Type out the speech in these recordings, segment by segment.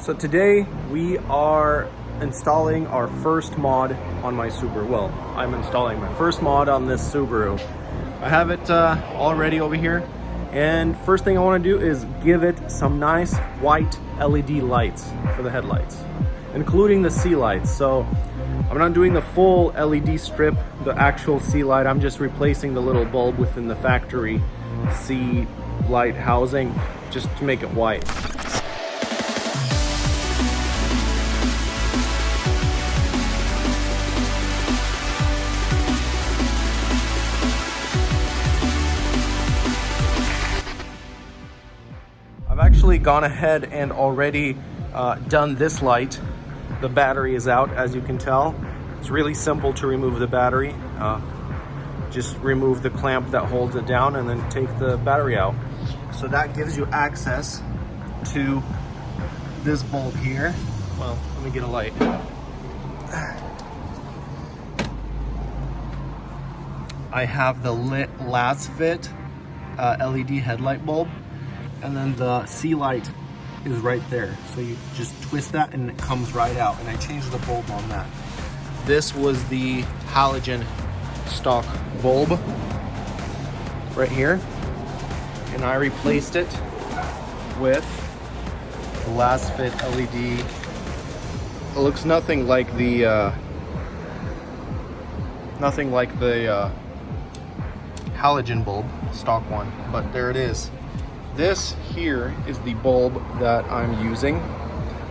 So today we are installing our first mod on my Subaru. Well, I'm installing my first mod on this Subaru. I have it all ready over here. And first thing I want to do is give it some nice white LED lights for the headlights, including the C lights. So I'm not doing the full LED strip, the actual C light. I'm just replacing the little bulb within the factory C light housing just to make it white. I've actually gone ahead and already done this light. The battery is out, as you can tell. It's really simple to remove the battery. Just remove the clamp that holds it down and then take the battery out. So that gives you access to this bulb here. Well, let me get a light. I have the lit Lasfit LED headlight bulb. And then the C light is right there. So you just twist that and it comes right out. And I changed the bulb on that. This was the halogen stock bulb right here. And I replaced it with the Lasfit LED. It looks nothing like the halogen bulb, stock one, but there it is. This here is the bulb that I'm using.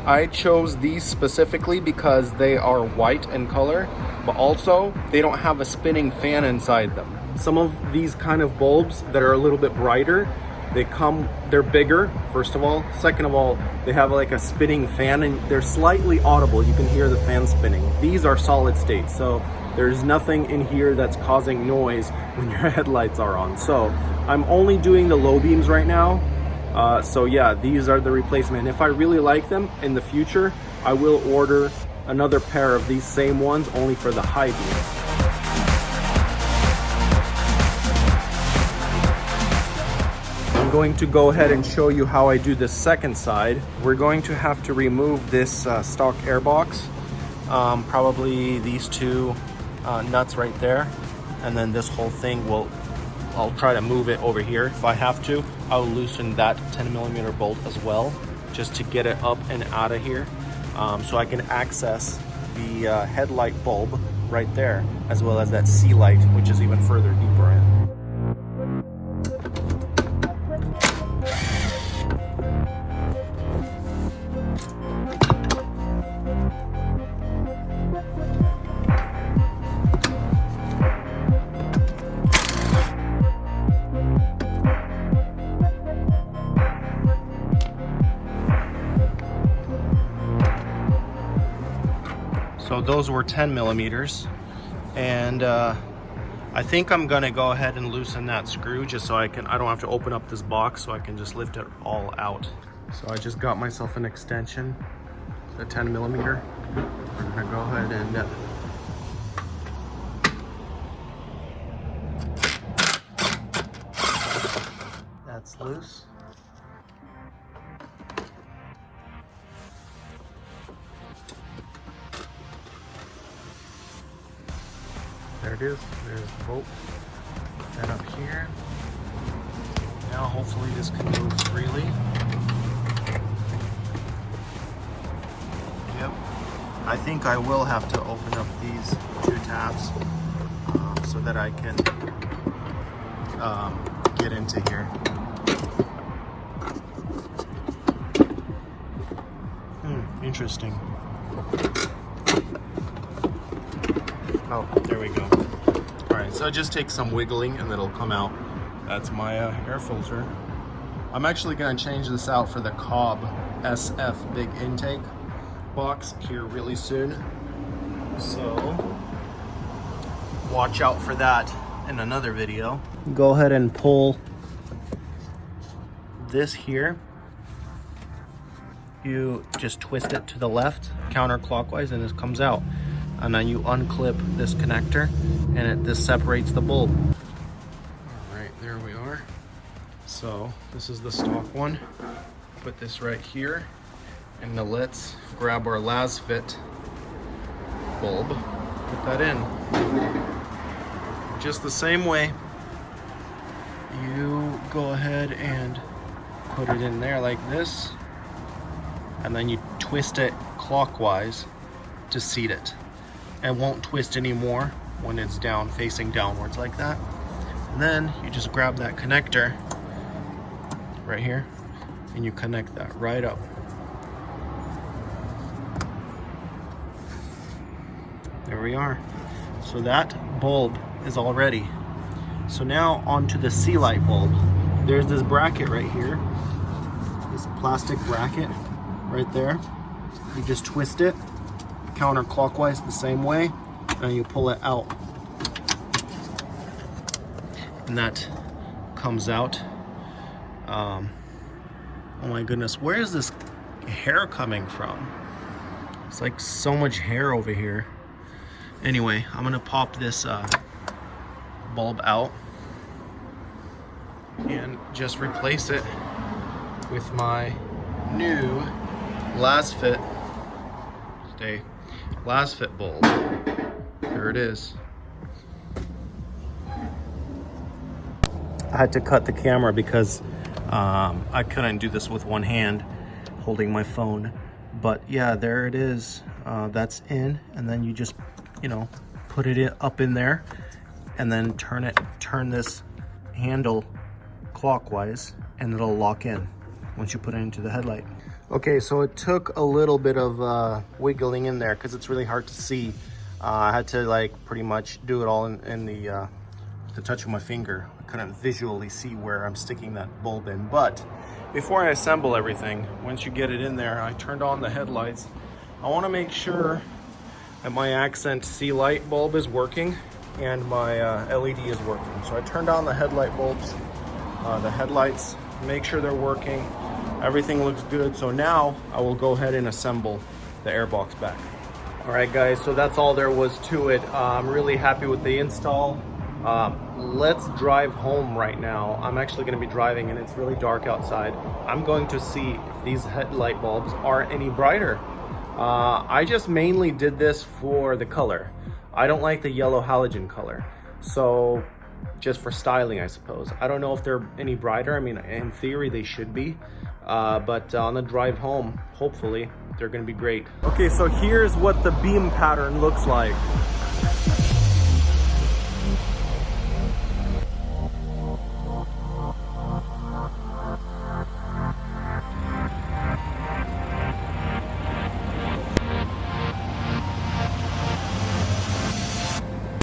I chose these specifically because they are white in color, but also they don't have a spinning fan inside them. Some of these kind of bulbs that are a little bit brighter, they're bigger, first of all. Second of all, they have like a spinning fan and they're slightly audible. You can hear the fan spinning. These are solid state, so there's nothing in here that's causing noise when your headlights are on. So I'm only doing the low beams right now. So yeah, these are the replacement. If I really like them in the future, I will order another pair of these same ones only for the high beams. I'm going to go ahead and show you how I do the second side. We're going to have to remove this stock air box. Probably these two nuts right there. And then this whole thing I'll try to move it over here. If I have to, I'll loosen that 10mm bolt as well, just to get it up and out of here. So I can access the headlight bulb right there, as well as that C light, which is even further deeper in. So those were 10mm, and I think I'm gonna go ahead and loosen that screw just so I don't have to open up this box, so I can just lift it all out. So I just got myself an extension, the 10mm. I'm gonna go ahead and that's loose. There it is, there's the bolt. Put that up here. Now hopefully this can move freely. Yep. I think I will have to open up these two tabs so that I can get into here. Interesting. Oh, there we go. All right, so it just takes some wiggling and it'll come out. That's my air filter. I'm actually gonna change this out for the Cobb SF big intake box here really soon. So watch out for that in another video. Go ahead and pull this here. You just twist it to the left counterclockwise and this comes out. And then you unclip this connector and this separates the bulb. All right, there we are. So this is the stock one. Put this right here And now let's grab our Lasfit bulb, put that in. Just the same way. You go ahead and put it in there like this, and then you twist it clockwise to seat it. It won't twist anymore when it's down, facing downwards like that. And then you just grab that connector right here and you connect that right up. There we are. So that bulb is all ready. So now onto the sea light bulb. There's this bracket right here, this plastic bracket right there. You just twist it counterclockwise the same way, and you pull it out. And that comes out. Oh my goodness, where is this hair coming from? It's like so much hair over here. Anyway, I'm gonna pop this bulb out and just replace it with my new Lasfit bulb. There it is. I had to cut the camera because I couldn't do this with one hand holding my phone. But yeah, there it is. That's in, and then you just, you know, put it up in there and then turn this handle clockwise and it'll lock in once you put it into the headlight. Okay, so it took a little bit of wiggling in there because it's really hard to see. I had to like pretty much do it all in the touch of my finger. I couldn't visually see where I'm sticking that bulb in. But before I assemble everything, once you get it in there, I turned on the headlights. I want to make sure that my accent sea light bulb is working and my LED is working. So I turned on the headlight bulbs, the headlights, make sure they're working. Everything looks good. So now I will go ahead and assemble the airbox back. All right, guys, so that's all there was to it. I'm really happy with the install. Let's drive home right now. I'm actually going to be driving and it's really dark outside. I'm going to see if these headlight bulbs are any brighter. I just mainly did this for the color. I don't like the yellow halogen color. So just for styling, I suppose. I don't know if they're any brighter. I mean, in theory, they should be. But on the drive home, hopefully, they're gonna be great. Okay, so here's what the beam pattern looks like.